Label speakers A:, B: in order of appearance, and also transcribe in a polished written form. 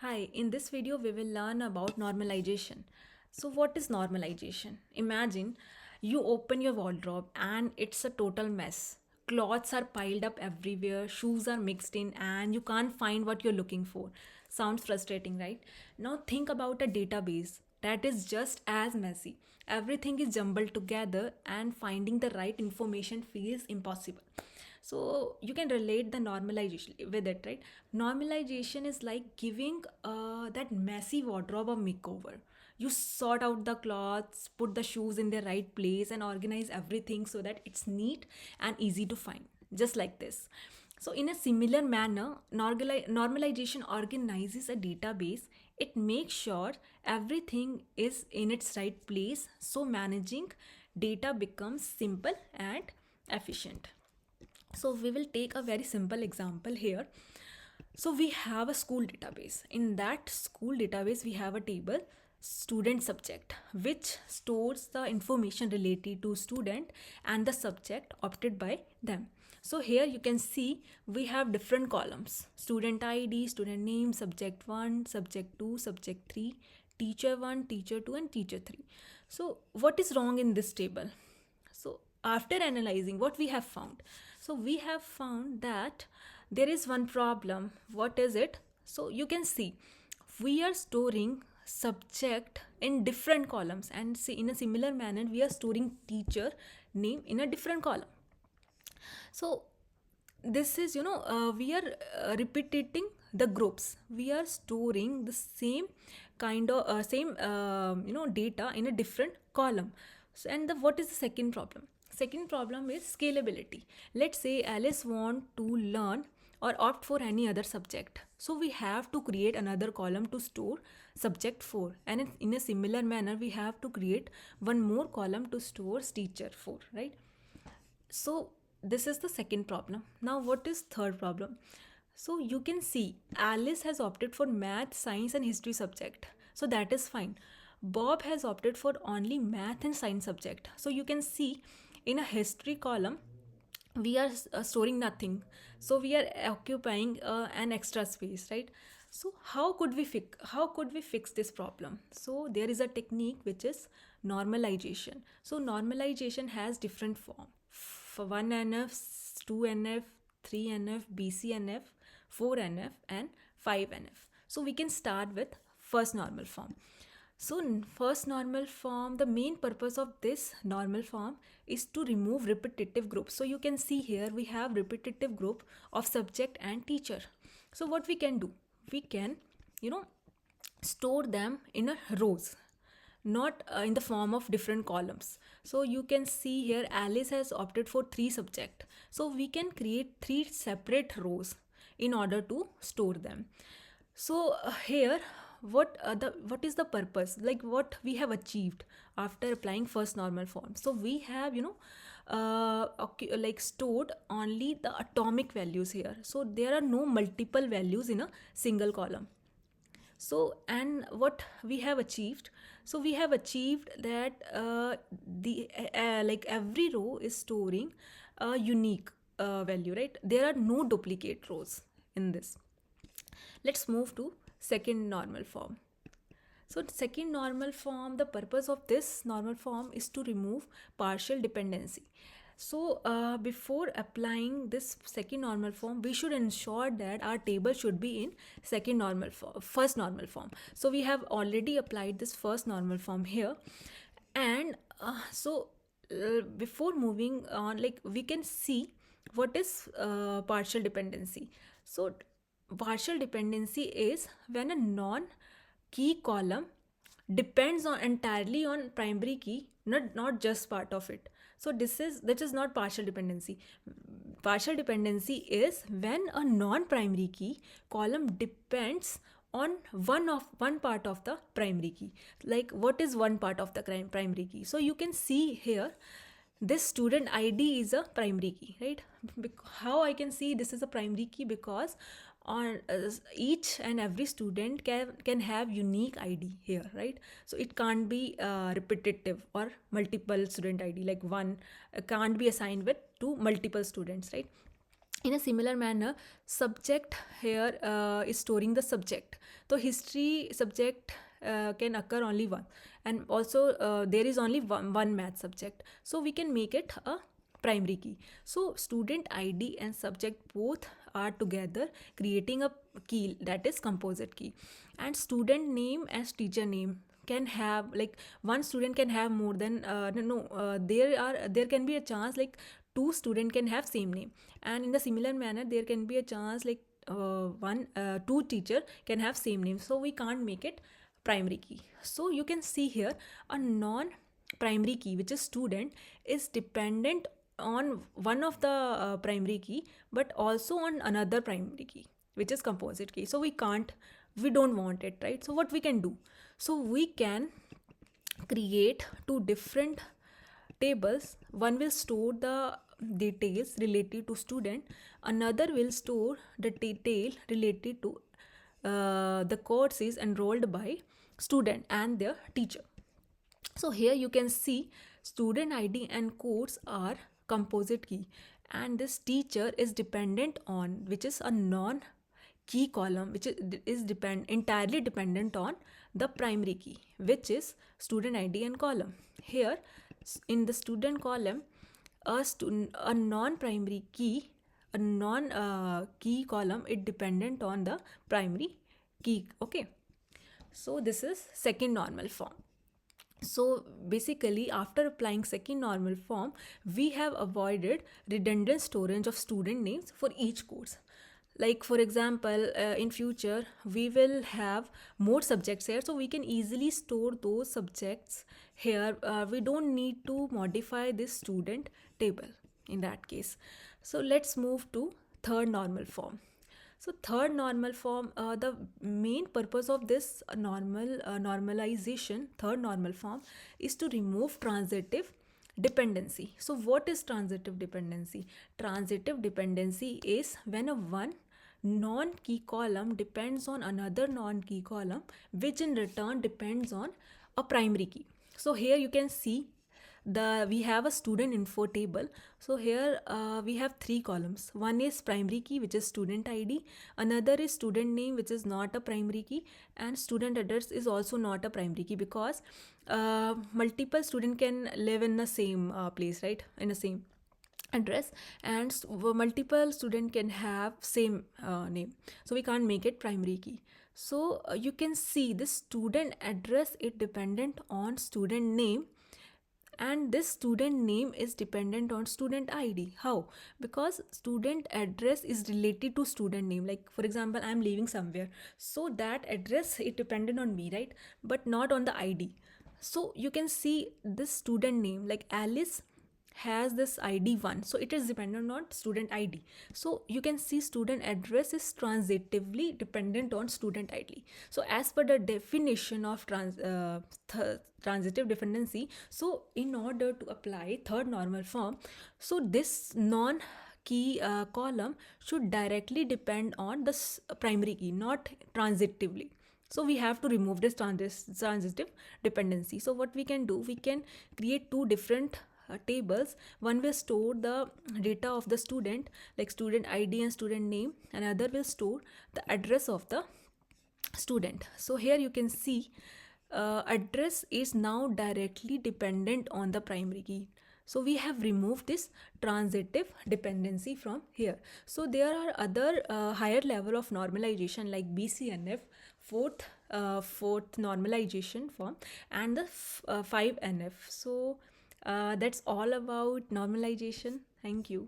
A: Hi, in this video we will learn about normalization. So what is normalization? Imagine you open your wardrobe and it's a total mess. Clothes are piled up everywhere, shoes are mixed in and you can't find what you're looking for. Sounds frustrating, right? Now think about a database that is just as messy. Everything is jumbled together and finding the right information feels impossible. So you can relate the normalization with it, right? Normalization is like giving that messy wardrobe a makeover. You sort out the clothes, put the shoes in their right place, and organize everything so that it's neat and easy to find, just like this. So in a similar manner, normalization organizes a database. It makes sure everything is in its right place, so managing data becomes simple and efficient. So we will take a very simple example here. So we have a school database. In that school database, we have a table student subject which stores the information related to student and the subject opted by them. So here you can see we have different columns: student ID, student name, subject 1, subject 2, subject 3, teacher 1, teacher 2 and teacher 3. So what is wrong in this table? So after analyzing what we have found, so we have found that there is one problem. What is it? So you can see we are storing subject in different columns, and see in a similar manner we are storing teacher name in a different column. So this is, we are repeating the groups. We are storing the same kind of same data in a different column. So, and the what is the second problem? Second problem is scalability. Let's say Alice want to learn or opt for any other subject, so we have to create another column to store subject 4, and in a similar manner we have to create one more column to store teacher 4, right? So this is the second problem. Now what is third problem? So you can see Alice has opted for math, science and history subject, so that is fine. Bob has opted for only math and science subject, so you can see in a history column we are storing nothing, so we are occupying an extra space, right? So how could we fix this problem? So there is a technique which is normalization. So normalization has different form: for 1NF, 2NF, 3NF, BCNF, 4NF and 5NF. So we can start with first normal form. So first normal form, the main purpose of this normal form is to remove repetitive groups. So you can see here we have repetitive group of subject and teacher. So what we can do? We can, you know, store them in a rows, not in the form of different columns. So you can see here Alice has opted for 3 subject, so we can create 3 separate rows in order to store them. So here what is the purpose, like what we have achieved after applying first normal form? So we have, like stored only the atomic values here, so there are no multiple values in a single column. So and what we have achieved? So we have achieved that the like every row is storing a unique value, right? There are no duplicate rows in this. Let's move to second normal form. So second normal form, the purpose of this normal form is to remove partial dependency. So before applying this second normal form, we should ensure that our table should be in second normal form, first normal form. So we have already applied this first normal form here, and before moving on, like we can see what is partial dependency. So partial dependency is when a non key column depends on entirely on primary key, not just part of it. So this is not partial dependency. Partial dependency is when a non primary key column depends on one part of the primary key. Like what is one part of the primary key? So you can see here this student ID is a primary key, right? How I can see this is a primary key? Because on each and every student can have unique ID here, right? So it can't be repetitive or multiple student ID, like one can't be assigned with to multiple students, right? In a similar manner, subject here is storing the subject. So history subject can occur only one, and also there is only one math subject, so we can make it a primary key. So student id and subject both are together creating a key, that is composite key. And student name and teacher name can have, like, one student can have more than there can be a chance like two student can have same name. And in the similar manner there can be a chance like one two teacher can have same name, so we can't make it primary key. So you can see here a non primary key, which is student, is dependent on one of the primary key, but also on another primary key, which is composite key. So we don't want it, right? So what we can do, so we can create two different tables. One will store the details related to student, another will store the detail related to the courses enrolled by student and their teacher. So here you can see student id and course are composite key, and this teacher is dependent on, which is a non key column, which is entirely dependent on the primary key, which is student id and column. Here in the student column, a non primary key, a non key column, it dependent on the primary key. Okay, so this is second normal form. So basically, after applying second normal form, we have avoided redundant storage of student names for each course. Like for example, in future we will have more subjects here, so we can easily store those subjects here. We don't need to modify this student table in that case. So let's move to third normal form. So third normal form, the main purpose of this normalization, third normal form, is to remove transitive dependency. So what is transitive dependency? Transitive dependency is when a one non-key column depends on another non-key column, which in return depends on a primary key. So here you can see we have a student info table. So here we have three columns. One is primary key, which is student id, another is student name, which is not a primary key, and student address is also not a primary key, because multiple student can live in the same place, right, in the same address, and multiple student can have same name, so we can't make it primary key. So you can see this student address is dependent on student name, and this student name is dependent on student id. How? Because student address is related to student name. Like for example, I'm living somewhere, so that address is dependent on me, right, but not on the id. So you can see this student name, like Alice has this id 1, so it is dependent on student id. So you can see student address is transitively dependent on student id. So as per the definition of transitive dependency, so in order to apply third normal form, so this non key column should directly depend on the primary key, not transitively. So we have to remove this transitive dependency. So what we can do, we can create two different tables. One will store the data of the student, like student id and student name, another will store the address of the student. So here you can see address is now directly dependent on the primary key. So we have removed this transitive dependency from here. So there are other higher level of normalization like bcnf, fourth normalization form, and the 5nf. So that's all about normalization. Thank you.